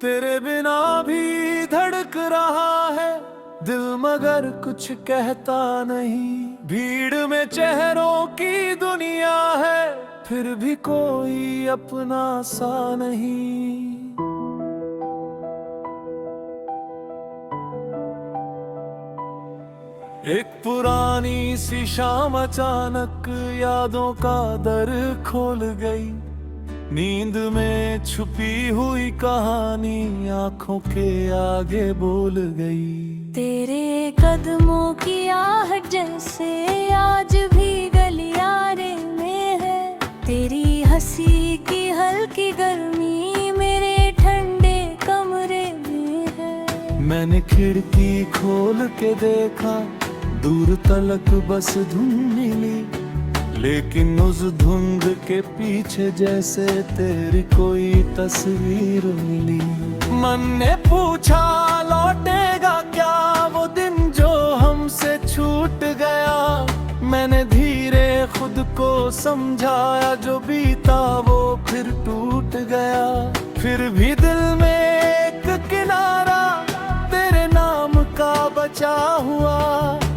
तेरे बिना भी धड़क रहा है दिल, मगर कुछ कहता नहीं। भीड़ में चेहरों की दुनिया है, फिर भी कोई अपना सा नहीं। एक पुरानी सी शाम अचानक यादों का दर खोल गई। नींद में छुपी हुई कहानी आंखों के आगे बोल गई। तेरे कदमों की आहट जैसे आज भी गलियारे में है। तेरी हंसी की हल्की गर्मी मेरे ठंडे कमरे में है। मैंने खिड़की खोल के देखा, दूर तलक बस धुंध मिली, लेकिन उस धुंध के पीछे जैसे तेरी कोई तस्वीर मिली। मन ने पूछा लौटेगा क्या वो दिन जो हमसे छूट गया। मैंने धीरे खुद को समझाया, जो बीता वो फिर टूट गया। फिर भी दिल में एक किनारा तेरे नाम का बचा हुआ,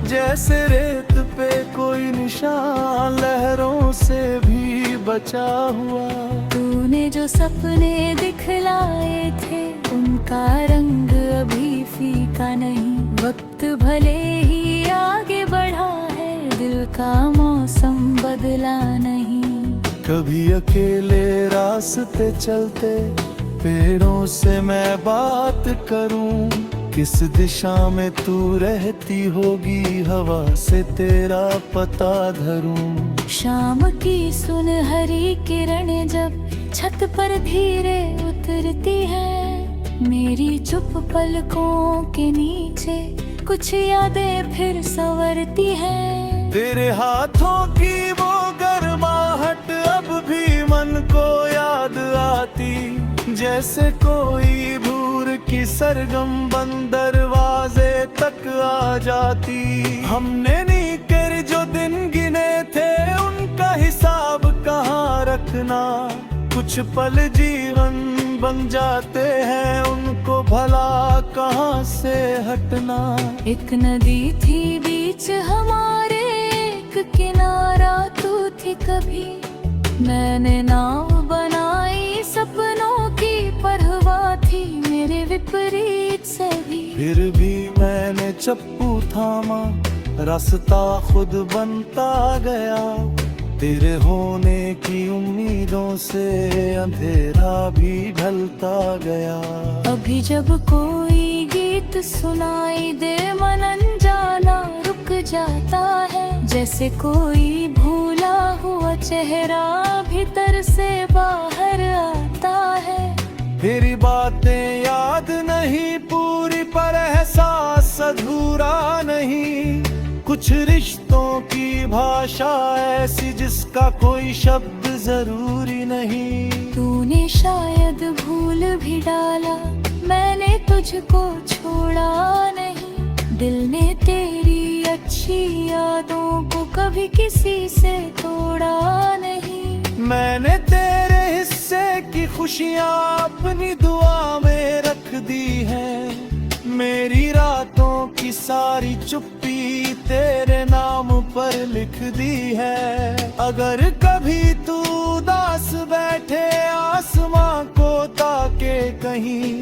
जैसे रेत पे कोई निशान लहरों से भी बचा हुआ। तूने जो सपने दिखलाए थे उनका रंग अभी फीका नहीं। वक्त भले ही आगे बढ़ा है, दिल का मौसम बदला नहीं। कभी अकेले रास्ते चलते पेड़ों से मैं बात करूं, किस दिशा में तू रहती होगी हवा से तेरा पता धरूं। शाम की सुनहरी किरण जब छत पर धीरे उतरती है, मेरी चुप पलकों के नीचे कुछ यादें फिर संवरती हैं। तेरे हाथों की वो गर्माहट अब भी मन को याद आती, जैसे कोई भूर की सरगम बंद दरवाजे तक आ जाती। हमने नीकर जो दिन गिने थे उनका हिसाब कहाँ रखना। कुछ पल जीवन बन जाते हैं, उनको भला कहाँ से हटना। एक नदी थी बीच हमारे, एक किनारा तू थी कभी। मैंने नाव बनाई सपनों की, परवाह थी मेरे विपरीत सभी। फिर भी मैंने चप्पू थामा, रास्ता खुद बनता गया। तेरे होने की उम्मीदों से अंधेरा भी ढलता गया। अभी जब कोई गीत सुनाई दे मन अनजाना रुक जाता है, जैसे कोई भूला हुआ चेहरा भीतर से बाहर आता है। तेरी बातें याद नहीं पूरी, पर एहसास अधूरा नहीं। कुछ रिश्तों की भाषा ऐसी जिसका कोई शब्द जरूरी नहीं। तूने शायद भूल भी डाला, मैंने तुझको छोड़ा नहीं। दिल ने तेरी अच्छी यादों को कभी किसी से तोड़ा नहीं। मैंने तेरे हिस्से की खुशियाँ अपनी दुआ में रख दी है। मेरी रातों की सारी चुप्पी तेरे नाम पर लिख दी है। अगर कभी तू उदास बैठे आसमां को ताके कहीं,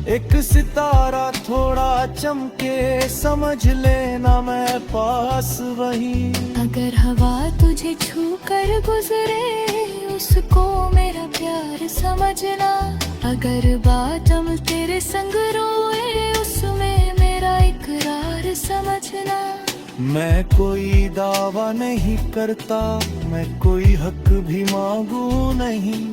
एक सितारा थोड़ा चमके समझ लेना मैं पास वहीं। अगर हवा तुझे छू कर गुजरे उसको मेरा प्यार समझना। अगर बादल तेरे संग रोए उसमें मेरा इकरार समझना। मैं कोई दावा नहीं करता, मैं कोई हक भी मांगू नहीं।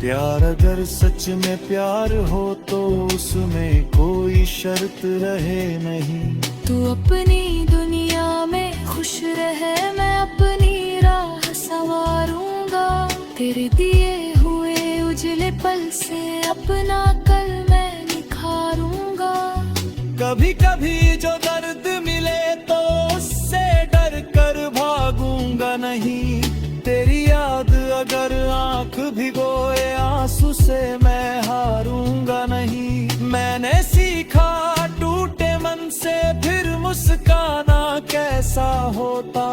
प्यार अगर सच में प्यार हो तो उसमें कोई शर्त रहे नहीं। तू अपनी दुनिया में खुश रहे, मैं अपनी राह संवारूंगा। तेरे दिए हुए उजले पल से अपना कल मैं निखारूंगा। कभी कभी जो दर्द मिले तो उससे डर कर भागूंगा नहीं। तेरी याद अगर आंख भिगोए आंसू से मैं हारूंगा नहीं। मैंने सीखा टूटे मन से फिर मुस्काना कैसा होता,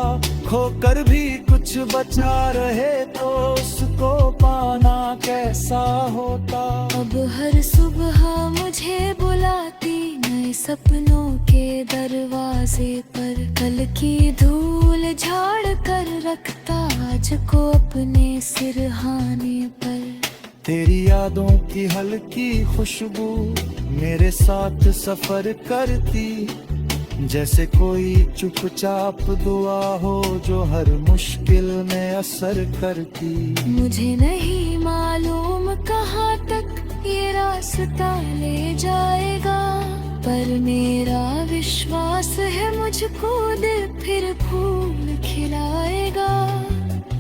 खोकर भी कुछ बचा रहे तो उसको पाना कैसा होता। अब हर सुबह मुझे बुलाती नए सपनों के दरवाजे पर, कल की धूल झाड़ कर रखता आज को अपने सिरहाने पर। तेरी यादों की हल्की खुशबू मेरे साथ सफर करती, जैसे कोई चुपचाप दुआ हो जो हर मुश्किल में असर करती। मुझे नहीं मालूम कहाँ तक ये रास्ता ले जाएगा, पर मेरा विश्वास है मुझको दिल फिर फूल खिलाएगा।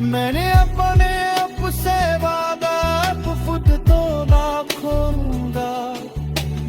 मैंने अपने आप से वादा खुद तो ना खोऊंगा,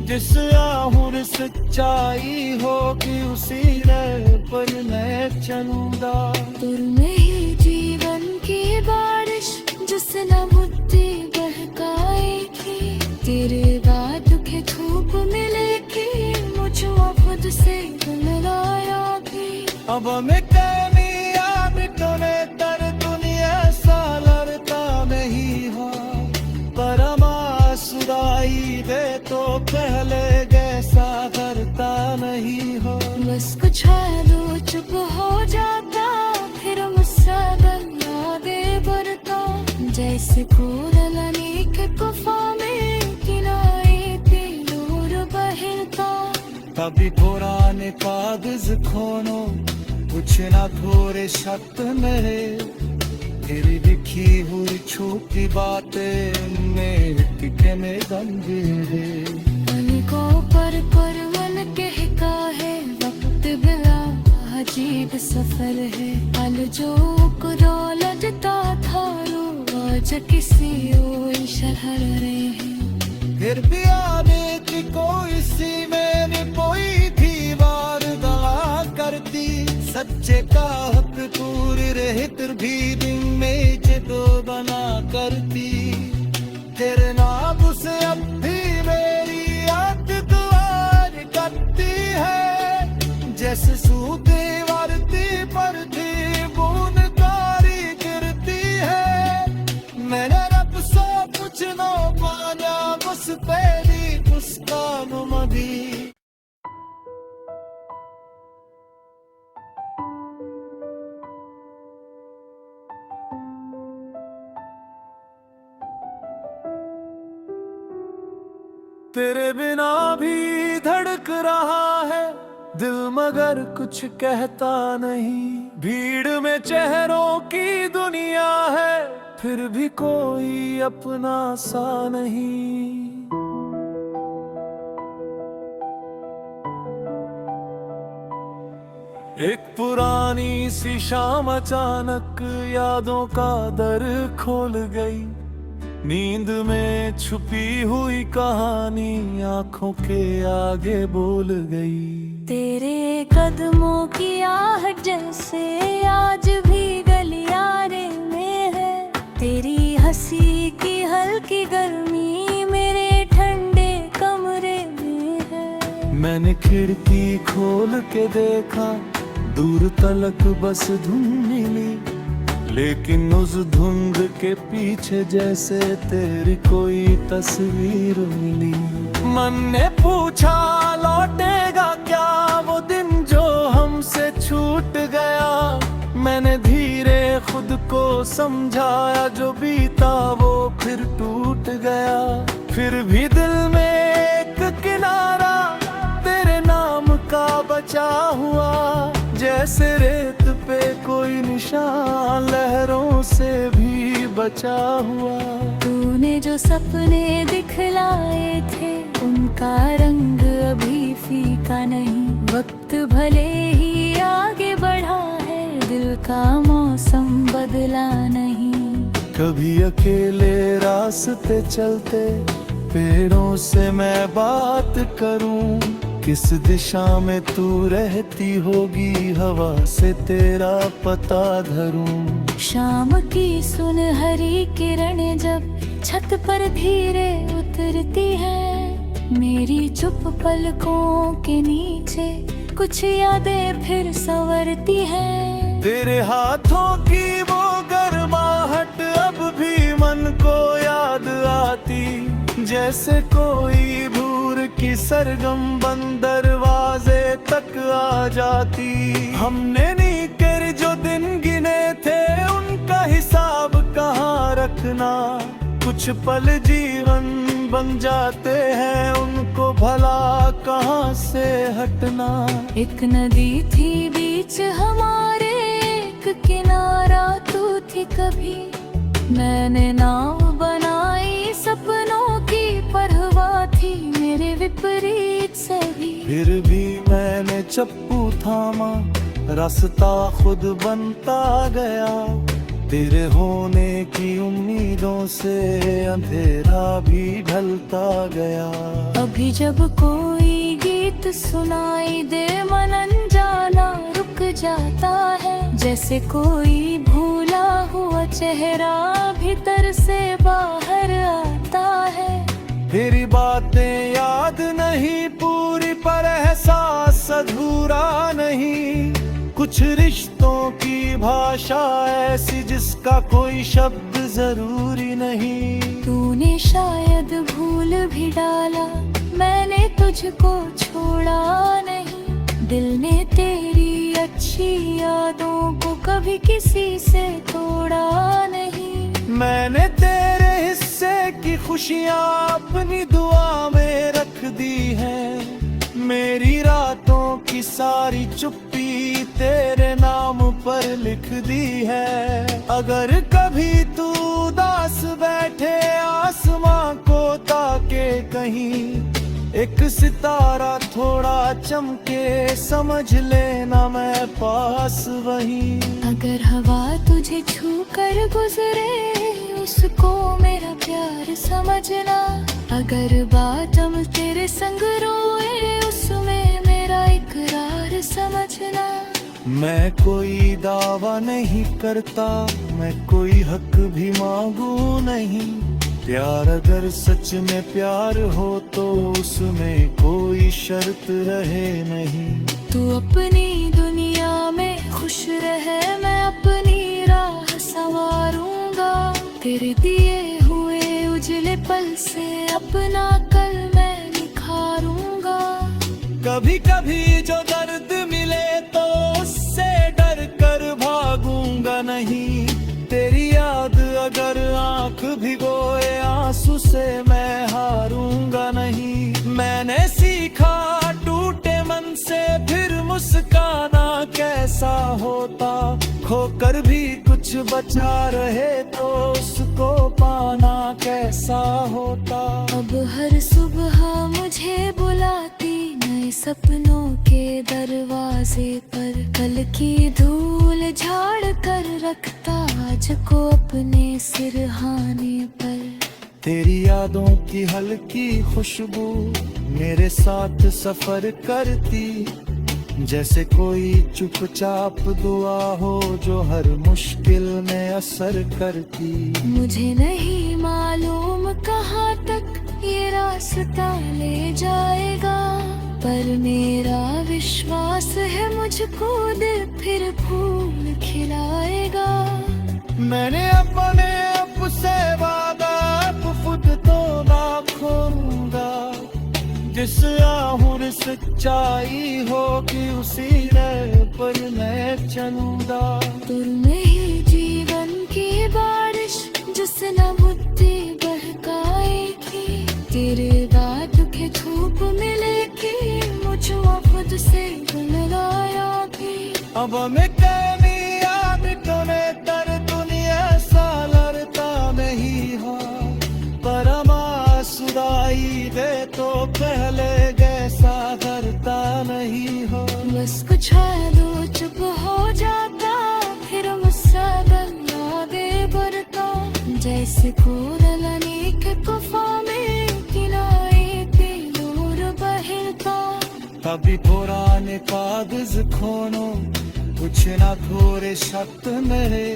जिस आहुर सच्चाई होगी उसी राह पर मैं चलूंगा। तुर में ही जीवन की बारिश जिसने बुद्धि बहकाएगी, तेरे बाद के धूप मिलेगी मुझे खुद से मिलाएगी। अब मैं कामयाब तूने तर दुनिया सा लड़ता नहीं हो, पर सुदाई दे तो पहले जैसा करता नहीं हो। बस कुछ दो चुप हो जाता फिर मुझसे बना दे बरता, जैसे कोरलनी के गुफा में किनारे पे नूर बहता। कभी पुराने कागज खोनो कुछ ना थोड़े शब्द मेरे, तेरी लिखी हुई छोटी बातें मेरे के में गंभीर। पलकों पर मन कहता है वक्त बिला अजीब सफर है, पल जो कुदौलता था रोज किसी और शहर रहे हैं। फिर भी आने की कोई सी मैंने कोई थी वारदा करती, सच्चे का हक पूरी रहत भी दिन में जदो बना करती। तेरे नाम से अब भी मेरी याद दुआर करती है, जैसे सूते वारती पर थी बूंद कारी गिरती है। मैंने रब से कुछ न मांगा बस तेरी मुस्कान मदी। तेरे बिना भी धड़क रहा है दिल मगर कुछ कहता नहीं, भीड़ में चेहरों की दुनिया है फिर भी कोई अपना सा नहीं। एक पुरानी सी शाम अचानक यादों का दर खोल गई, नींद में छुपी हुई कहानी आंखों के आगे बोल गई। तेरे कदमों की आहट जैसे आज भी गलियारे में है, तेरी हंसी की हल्की गर्मी मेरे ठंडे कमरे में है। मैंने खिड़की खोल के देखा दूर तलक बस धुंध मिली, लेकिन उस धुंध के पीछे जैसे तेरी कोई तस्वीर मिली। मन ने पूछा लौटेगा क्या वो दिन जो हमसे छूट गया, मैंने धीरे खुद को समझाया जो बीता वो फिर टूट गया। फिर भी दिल में एक किनारा तेरे नाम का बचा हुआ, जैसे रेत पे कोई निशान लहरों से भी बचा हुआ। तूने जो सपने दिखलाए थे उनका रंग अभी फीका नहीं, वक्त भले ही आगे बढ़ा है दिल का मौसम बदला नहीं। कभी अकेले रास्ते चलते पेड़ों से मैं बात करूं, किस दिशा में तू रहती होगी हवा से तेरा पता धरूं। शाम की सुनहरी किरण जब छत पर धीरे उतरती है, मेरी चुप पलकों के नीचे कुछ यादें फिर संवरती हैं। तेरे हाथों की वो गर्माहट अब भी मन को याद आती, जैसे कोई भूर की सरगम बंद दरवाजे तक आ जाती। हमने नीकर जो दिन गिने थे उनका हिसाब कहाँ रखना, कुछ पल जीवन बन जाते हैं उनको भला कहाँ से हटना। एक नदी थी बीच हमारे, एक किनारा तू थी कभी, मैंने नाव बनाई सपनों की परवाह थी मेरे विपरीत सभी। फिर भी मैंने चप्पू थामा, रास्ता खुद बनता गया, तेरे होने की उम्मीदों से अंधेरा भी ढलता गया। अभी जब कोई गीत सुनाई दे मन अनजाना रुक जाता है, जैसे कोई भूला हुआ चेहरा भीतर से बाहर आता है। तेरी बातें याद नहीं पूरी पर एहसास अधूरा नहीं, कुछ रिश्तों की भाषा ऐसी जिसका कोई शब्द जरूरी नहीं। तूने शायद भूल भी डाला, मैंने तुझको छोड़ा नहीं, दिल ने तेरी अच्छी यादों को कभी किसी से तोड़ा नहीं। मैंने तेरे हिस्से की खुशियाँ अपनी दुआ में रख दी है, मेरी रातों की सारी चुप्पी तेरे नाम पर लिख दी है। अगर कभी तू उदास बैठे आसमां को ताके कहीं, एक सितारा थोड़ा चमके समझ लेना मैं पास वहीं। अगर हवा तुझे छू कर गुजरे उसको मेरा प्यार समझना, अगर बादल तेरे संग रोए उसमें मेरा इकरार समझना। मैं कोई दावा नहीं करता, मैं कोई हक भी मांगू नहीं, प्यार अगर सच में प्यार हो तो उसमें कोई शर्त रहे नहीं। तू अपनी दुनिया में खुश रहे, मैं अपनी राह संवारूंगा, तेरे दिए हुए उजले पल से अपना कल मैं निखारूंगा। कभी कभी जो दर्द मिले तो उससे डर कर भागूंगा नहीं, तेरी याद अगर आंख भिगोए आंसू से मैं हारूंगा नहीं। मैंने सीखा टूटे मन से फिर मुस्काना कैसा होता, खोकर भी कुछ बचा रहे तो उसको पाना कैसा होता। अब हर सुबह मुझे बुलाती नए सपनों के दरवाजे पर, कल की धूल झाड़ कर रखता आज को अपने सिरहाने पर। तेरी यादों की हल्की खुशबू मेरे साथ सफर करती, जैसे कोई चुपचाप दुआ हो जो हर मुश्किल में असर करती। मुझे नहीं मालूम कहाँ तक ये रास्ता ले जाएगा, पर मेरा विश्वास है मुझको दिल फिर फूल खिलाएगा। मैंने अपने आप से वादा खुद तो ना खोऊंगा, जिस आहुर सच्चाई होगी उसी राह पर मैं चलूंगा। तुर में ही जीवन की बारिश जिसने बुद्धि बहकाएगी, तेरे बाद के धूप मिलेगी मुझको खुद से लगायागी। अब मैं कामयाब तूने तर दुनिया सा लड़ता नहीं हो, पर सुदाई दे तो पहले जैसा करता नहीं हो। बस कुछ दो चुप हो जाता फिर मुझसे गला दे बढ़ता, जैसे कोरलनी के गुफा में किनारे पे दूर बहता। कभी पुराने कागज खोनो कुछ ना थोड़े शब्द मेरे,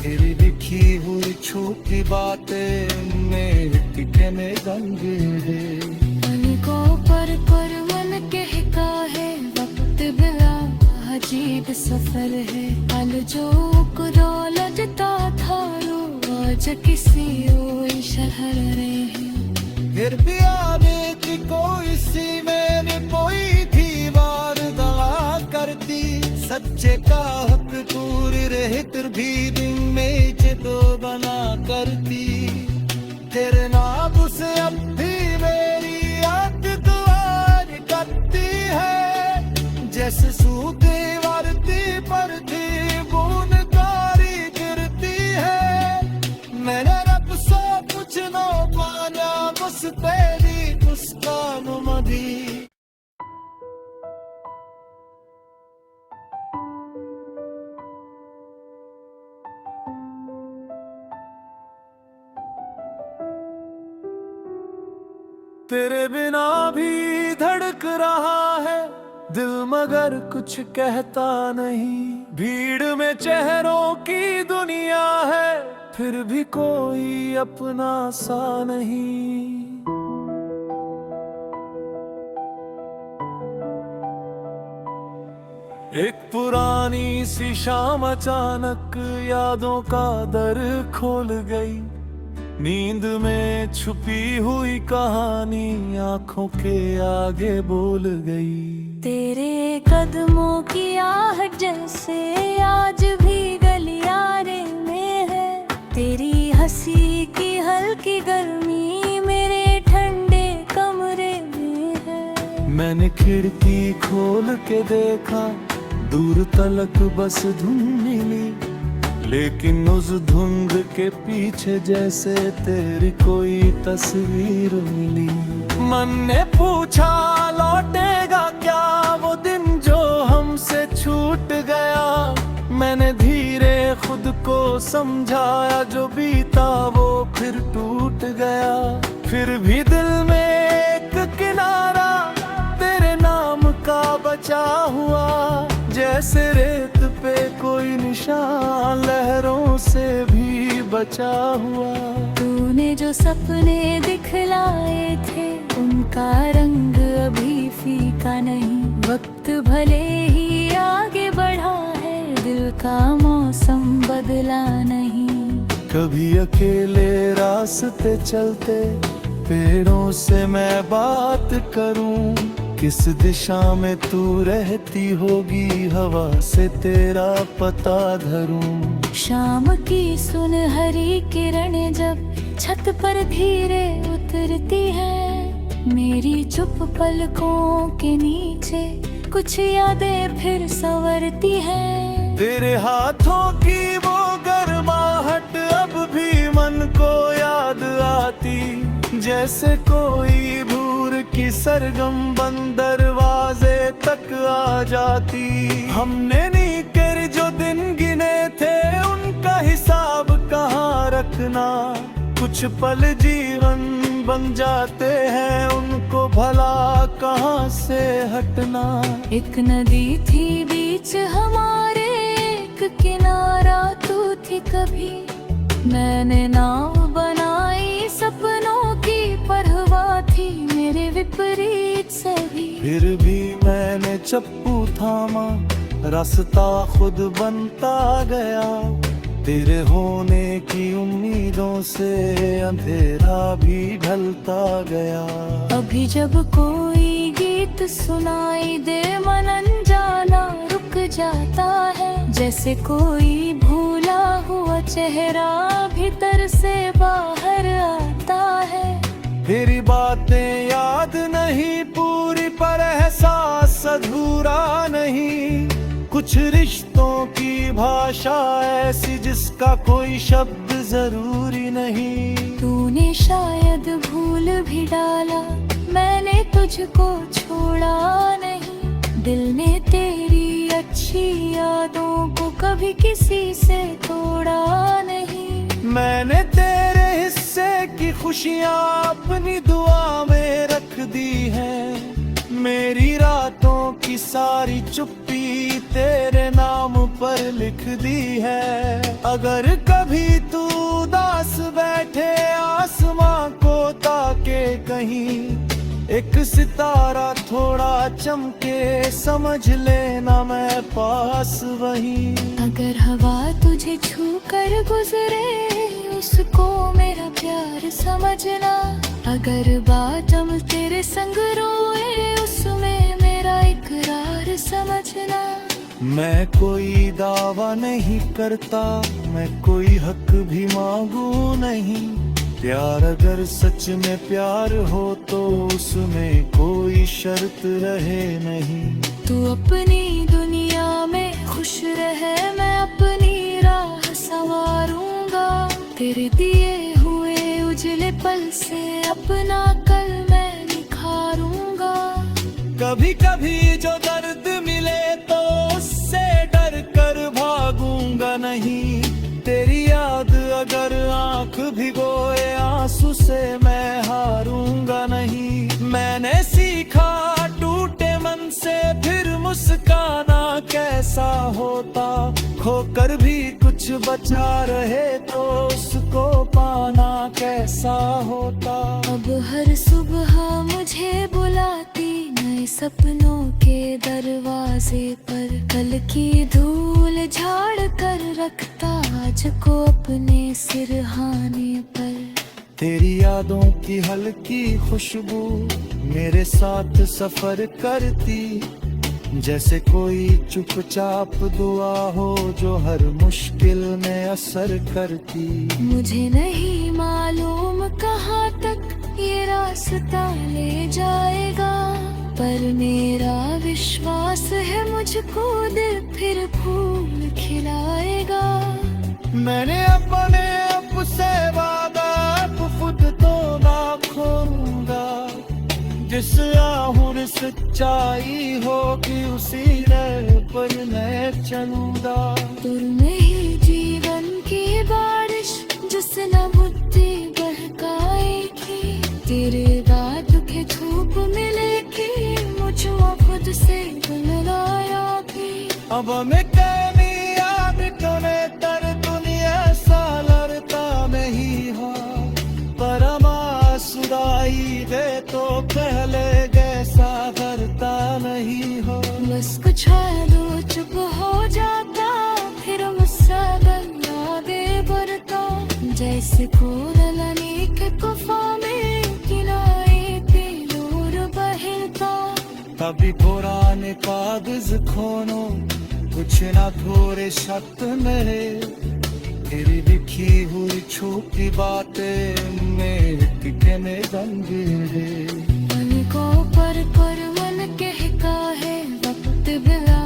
तेरी लिखी हुई छोटी बातें मेरे के में रंग है। पलकों पर मन कहता है वक्त बिला अजीब सफर है। कल जो दौलतता था रो आज किसी और शहर रहे हैं। फिर भी आने की कोई सी मैंने कोई दीवार दगा करती। सच्चे का हक पूरी रहे फिर भी दिन में दो बना करती। तेरे नाम से अब भी मेरी याद दुआर करती है। जैसे सूते वारती पर थी बूंद कारी गिरती है। मैंने रब से कुछ न माना बस तेरी मुस्कान मदी। तेरे बिना भी धड़क रहा है दिल मगर कुछ कहता नहीं। भीड़ में चेहरों की दुनिया है फिर भी कोई अपना सा नहीं। एक पुरानी सी शाम अचानक यादों का दर खोल गई। नींद में छुपी हुई कहानी आंखों के आगे बोल गई। तेरे कदमों की आहट जैसे आज भी गलियारे में है। तेरी हंसी की हल्की गर्मी मेरे ठंडे कमरे में है। मैंने खिड़की खोल के देखा दूर तलक बस धुंध मिली। लेकिन उस धुंध के पीछे जैसे तेरी कोई तस्वीर मिली। मन ने पूछा लौटेगा क्या वो दिन जो हमसे छूट गया। मैंने धीरे खुद को समझाया जो बीता वो फिर टूट गया। फिर भी दिल में एक किनारा तेरे नाम का बचा हुआ। जैसे रेत पे कोई निशान लहरों से भी बचा हुआ। तूने जो सपने दिखलाए थे उनका रंग अभी फीका नहीं। वक्त भले ही आगे बढ़ा है दिल का मौसम बदला नहीं। कभी अकेले रास्ते चलते पेड़ों से मैं बात करूं। किस दिशा में तू रहती होगी हवा से तेरा पता धरूं। शाम की सुनहरी किरणें जब छत पर धीरे उतरती है। मेरी चुप पलकों के नीचे कुछ यादें फिर संवरती हैं। तेरे हाथों की वो गर्माहट अब भी मन को याद आती। जैसे कोई भूर की सरगम बंद दरवाजे तक आ जाती। हमने नहीं कर जो दिन गिने थे उनका हिसाब कहाँ रखना। कुछ पल जीवन बन जाते हैं उनको भला कहाँ से हटना। एक नदी थी बीच हमारे एक किनारा तू थी कभी। मैंने नाव बनाई सपनों की परवाह थी मेरे विपरीत सभी। फिर भी मैंने चप्पू थामा रास्ता खुद बनता गया। तेरे होने की उम्मीदों से अंधेरा भी ढलता गया। अभी जब कोई गीत सुनाई दे मन अनजाना रुक जाता है। जैसे कोई भूला हुआ चेहरा भीतर से बाहर आता है। तेरी बातें याद नहीं पूरी पर एहसास अधूरा नहीं। कुछ रिश्तों की भाषा ऐसी जिसका कोई शब्द जरूरी नहीं। तूने शायद भूल भी डाला मैंने तुझको छोड़ा नहीं। दिल ने तेरी अच्छी यादों को कभी किसी से तोड़ा नहीं। मैंने तेरे हिस्से की खुशियाँ अपनी दुआ में रख दी हैं। मेरी रातों की सारी चुप्पी तेरे नाम पर लिख दी है। अगर कभी तू उदास बैठे आसमां को ताके कहीं, एक सितारा थोड़ा चमके समझ लेना मैं पास वहीं। अगर हवा तुझे छू कर गुजरे उसको मेरा प्यार समझना। अगर बादल तेरे संग रोए उसमें मेरा इकरार समझना। मैं कोई दावा नहीं करता, मैं कोई हक भी मांगू नहीं। प्यार अगर सच में प्यार हो तो उसमें कोई शर्त रहे नहीं। तू अपनी दुनिया में खुश रहे, मैं अपनी राह संवारूंगा। तेरे दिए हुए उजले पल से अपना कल मैं निखारूंगा। कभी कभी जो दर्द मिले तो उससे डर कर भागूंगा नहीं। तेरी याद अगर आंख भिगोए आंसू से मैं हारूंगा नहीं। मैंने सीखा टूटे मन से फिर मुस्काना कैसा होता। खोकर भी कुछ बचा रहे तो उसको पाना कैसा होता। अब हर सुबह मुझे बुलाती नए सपनों के दरवाजे पर। कल की धूल झाड़ कर रखता आज को अपने सिरहाने पर। तेरी यादों की हल्की खुशबू मेरे साथ सफर करती। जैसे कोई चुपचाप दुआ हो जो हर मुश्किल में असर करती। मुझे नहीं मालूम कहाँ तक ये रास्ता ले जाएगा, पर मेरा विश्वास है मुझको दिल फिर फूल खिलाएगा। मैंने अपने आप से वादा खुद तो ना खोऊंगा। जिस आहुर सच्चाई होगी उसी राह पर मैं चलूंगा। तुर में ही जीवन की बारिश जिसने बुद्धि बहकाएगी। तेरे रात के धूप मिलेगी मुझको खुद से मिलाया भी। अब मैं कहनी याद कोने तर दुनिया सा लड़ता नहीं हो। पर सुदाई दे तो पहले जैसा करता नहीं हो। बस कुछ दो चुप हो जाता फिर मुझसे आगे बढ़ता। जैसे कोरलनी के गुफा में किनारे पे दूर बहता। कभी पुराने कागज खोनो कुछ ना थोड़े शब्द मेरे। तेरी लिखी हुई छोटी बातें मेरे में गंभीरे। पलकों पर मन कहता है वक्त बिला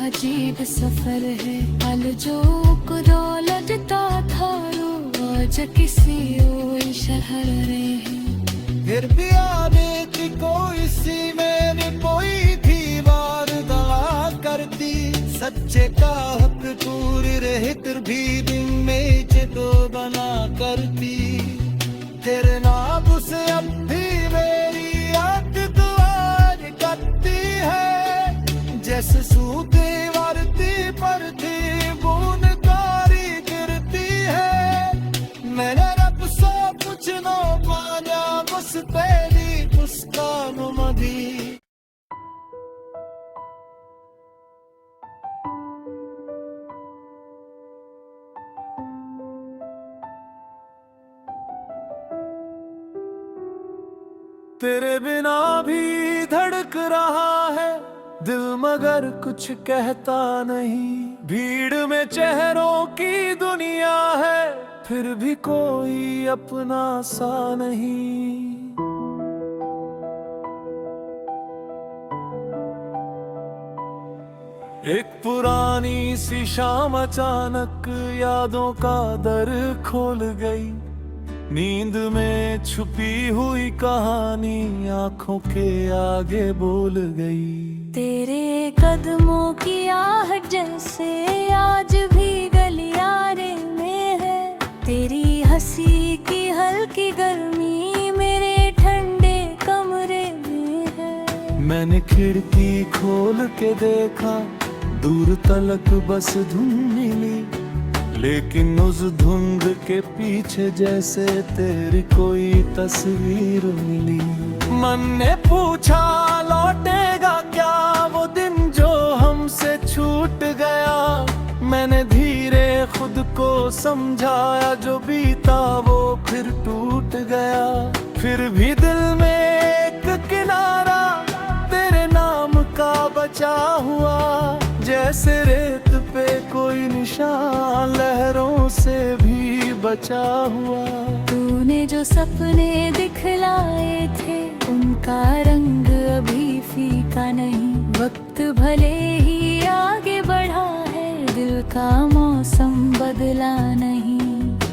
अजीब सफर है। पल जो को दौलत था रोज किसी और शहर है। फिर भी आने की कोई सी मैंने कोई दीवार दला करती। सच्चे का हक दूर रहे फिर भी दिन में तो बना करती। तेरे नाम से अब भी मेरी याद दुआ करती है। जैसे सूखे वारती पड़ती बूंद कारी गिरती है। मैंने रब से कुछ न पाया बस तेरी मुस्कान मधी। तेरे बिना भी धड़क रहा है दिल मगर कुछ कहता नहीं। भीड़ में चेहरों की दुनिया है फिर भी कोई अपना सा नहीं। एक पुरानी सी शाम अचानक यादों का दर खोल गई। नींद में छुपी हुई कहानी आंखों के आगे बोल गई। तेरे कदमों की आहट जैसे आज भी गलियारे में है। तेरी हंसी की हल्की गर्मी मेरे ठंडे कमरे में है। मैंने खिड़की खोल के देखा, दूर तलक बस धुंध मिली, लेकिन उस धुंध के पीछे जैसे तेरी कोई तस्वीर मिली। मन ने पूछा लौटेगा क्या वो दिन जो हमसे छूट गया। मैंने धीरे खुद को समझाया जो बीता वो फिर टूट गया। फिर भी दिल में एक किनारा तेरे नाम का बचा हुआ, जैसे रेत पे कोई निशान लहरों से भी बचा हुआ। तूने जो सपने दिखलाए थे उनका रंग अभी फीका नहीं। वक्त भले ही आगे बढ़ा है, दिल का मौसम बदला नहीं।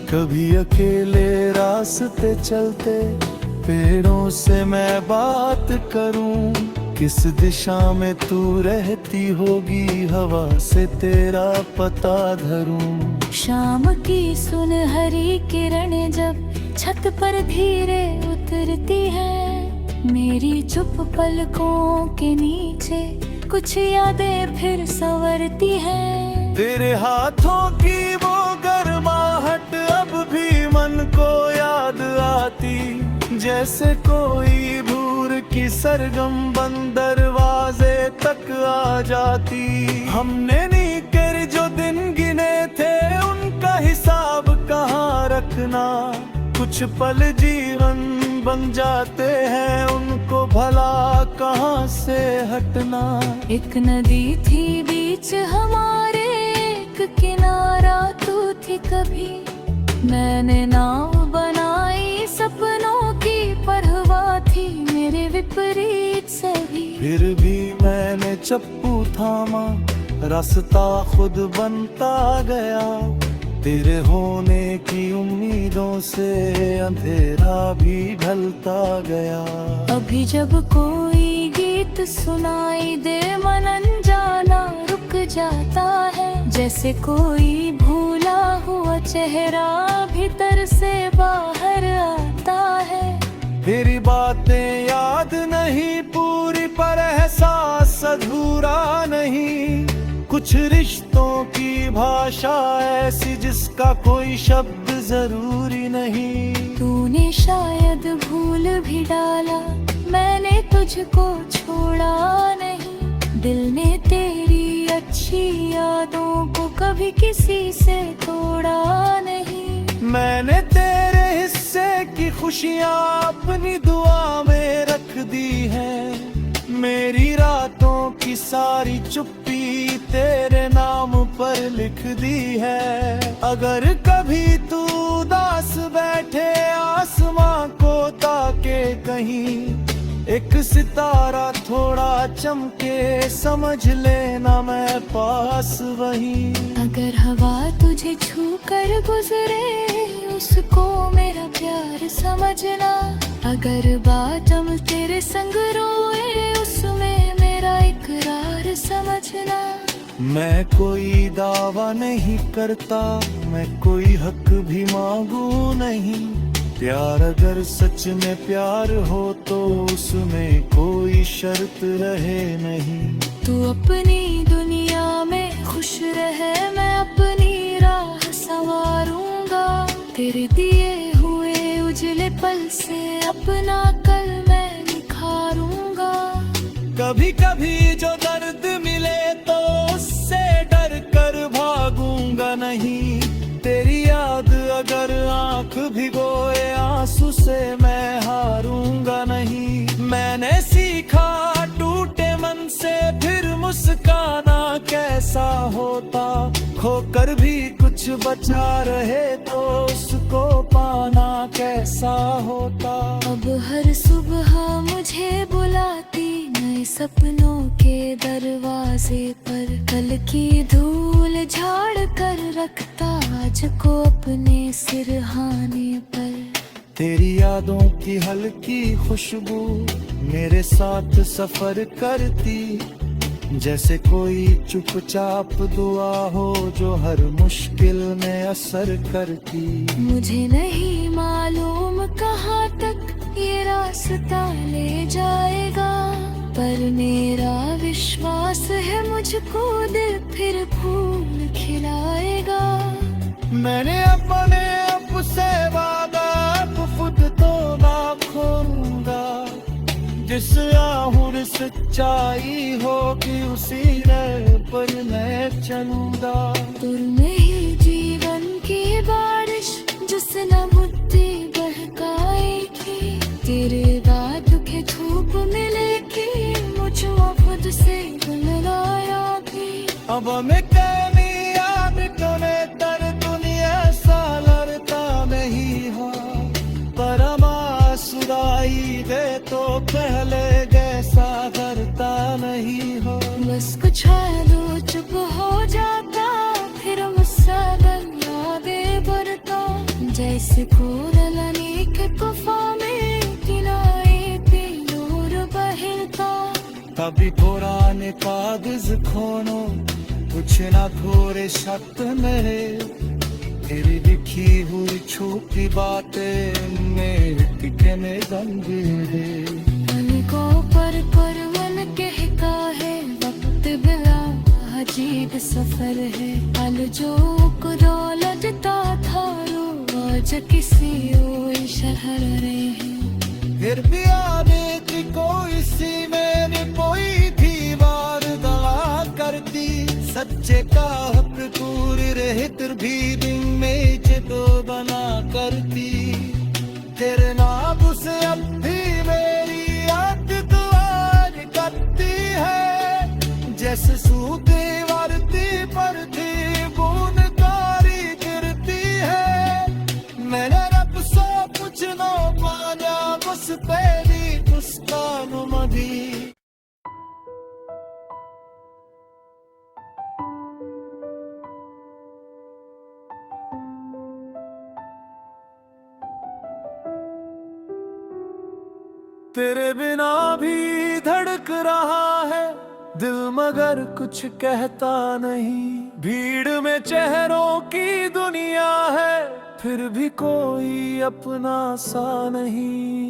कभी अकेले रास्ते चलते पेड़ों से मैं बात करूं, किस दिशा में तू रहती होगी हवा से तेरा पता धरूं। शाम की सुनहरी किरण जब छत पर धीरे उतरती है, मेरी चुप पलकों के नीचे कुछ यादें फिर संवरती हैं। तेरे हाथों की वो गर्माहट अब भी मन को याद आती, जैसे कोई भूर की सरगम बंद दरवाजे तक आ जाती। हमने नीकर जो दिन गिने थे उनका हिसाब कहाँ रखना। कुछ पल जीवन बन जाते हैं, उनको भला कहाँ से हटना। एक नदी थी बीच हमारे, एक किनारा तू थी कभी। मैंने नाव बनाई सपनों की, परवाह थी मेरे विपरीत सभी। फिर भी मैंने चप्पू थामा, रास्ता खुद बनता गया। तेरे होने की उम्मीदों से अंधेरा भी ढलता गया। अभी जब कोई गीत सुनाई दे मन अनजाना रुक जाता है, जैसे कोई भूला हुआ चेहरा भीतर से बाहर आता है। तेरी बातें याद नहीं पूरी पर एहसास अधूरा नहीं। कुछ रिश्तों की भाषा ऐसी जिसका कोई शब्द जरूरी नहीं। तूने शायद भूल भी डाला, मैंने तुझको छोड़ा नहीं। दिल ने तेरी अच्छी यादों को कभी किसी से तोड़ा नहीं। मैंने तेरे हिस्से की खुशियाँ अपनी दुआ में रख दी है। मेरी रातों की सारी चुप्पी तेरे नाम पर लिख दी है। अगर कभी तू उदास बैठे आसमां को ताके कहीं, एक सितारा थोड़ा चमके समझ लेना मैं पास वहीं। अगर हवा तुझे छू कर गुजरे उसको मेरा प्यार समझना। अगर बादल तेरे संग रोए उसमें मेरा इकरार समझना। मैं कोई दावा नहीं करता, मैं कोई हक भी मांगू नहीं। प्यार अगर सच में प्यार हो तो उसमें कोई शर्त रहे नहीं। तू अपनी दुनिया में खुश रहे, मैं अपनी राह संवारूंगा। तेरे दिए हुए उजले पल से अपना कल मैं निखारूंगा। कभी कभी जो दर्द मिले तो उससे डर कर भागूंगा नहीं। तेरी याद अगर आंख भिगोए आंसू से मैं हारूंगा नहीं। मैंने सीखा टूटे मन से फिर मुस्काना कैसा होता। खोकर भी कुछ बचा रहे तो उसको पाना कैसा होता। अब हर सुबह मुझे बुलाती नए सपनों के दरवाजे पर। कल की धूल झाड़ कर रखता आज को अपने सिरहाने पर। तेरी यादों की हल्की खुशबू मेरे साथ सफर करती, जैसे कोई चुपचाप दुआ हो जो हर मुश्किल में असर करती। मुझे नहीं मालूम कहाँ तक ये रास्ता ले जाएगा, पर मेरा विश्वास है मुझको दिल फिर फूल खिलाएगा। मैंने अपने आप से वादा खुद तो ना खोऊंगा, जिस आहुर सच्चाई होगी उसी राह पर मैं चलूंगा। तुर में ही जीवन की बारिश जिसने बुद्धि बहकाएगी, तेरे बाद के धूप मिलेगी मुझको खुद से मिलाया भी। अब मैं कहनी याद तूने दर दुनिया सा लड़ता नहीं हो, पर सुराई दे तो पहले जैसा करता नहीं हो। बस कुछ दो चुप हो जाता फिर मुझसे यादे बढ़ता, जैसे कोरलनी के गुफा में किनारे पे नूर बहता। कभी पुराने कागज खोनो कुछ ना थोड़े शब्द मेरे, तेरी लिखी हुई छोटी बातें मेरे में गंभीर को पर मन कहता है वक्त बिला अजीब सफर है। पल जो कुदौलता था रोज किसी और शहर रहे हैं। फिर भी आने की कोई सी मैंने कोई दीवार दगा करती, सच्चे का हक पूरी रहे फिर भी दिन में जो बना करती। तेरे नाम से अब भी मेरी याद दुआर करती है, जैसे सूखे वरती पर थी बूंदकारी गिरती है। मैंने रब से कुछ न मांगा बस तेरी मुस्कान दी। तेरे बिना भी धड़क रहा है दिल मगर कुछ कहता नहीं। भीड़ में चेहरों की दुनिया है फिर भी कोई अपना सा नहीं।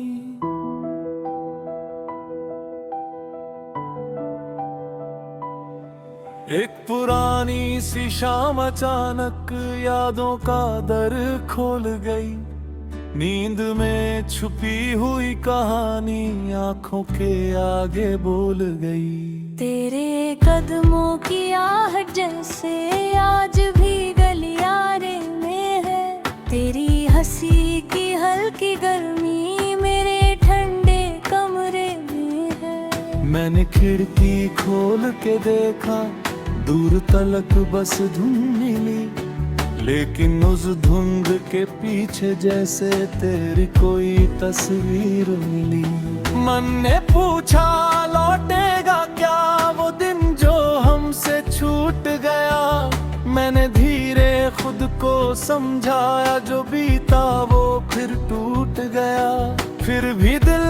एक पुरानी सी शाम अचानक यादों का दर खोल गई, नींद में छुपी हुई कहानी आंखों के आगे बोल गई। तेरे कदमों की आहट जैसे आज भी गलियारे में है, तेरी हंसी की हल्की गर्मी मेरे ठंडे कमरे में है। मैंने खिड़की खोल के देखा दूर तलक बस धुंध मिली, लेकिन उस धुंध के पीछे जैसे तेरी कोई तस्वीर मिली। मन ने पूछा लौटेगा क्या वो दिन जो हमसे छूट गया, मैंने धीरे खुद को समझाया जो बीता वो फिर टूट गया। फिर भी दिल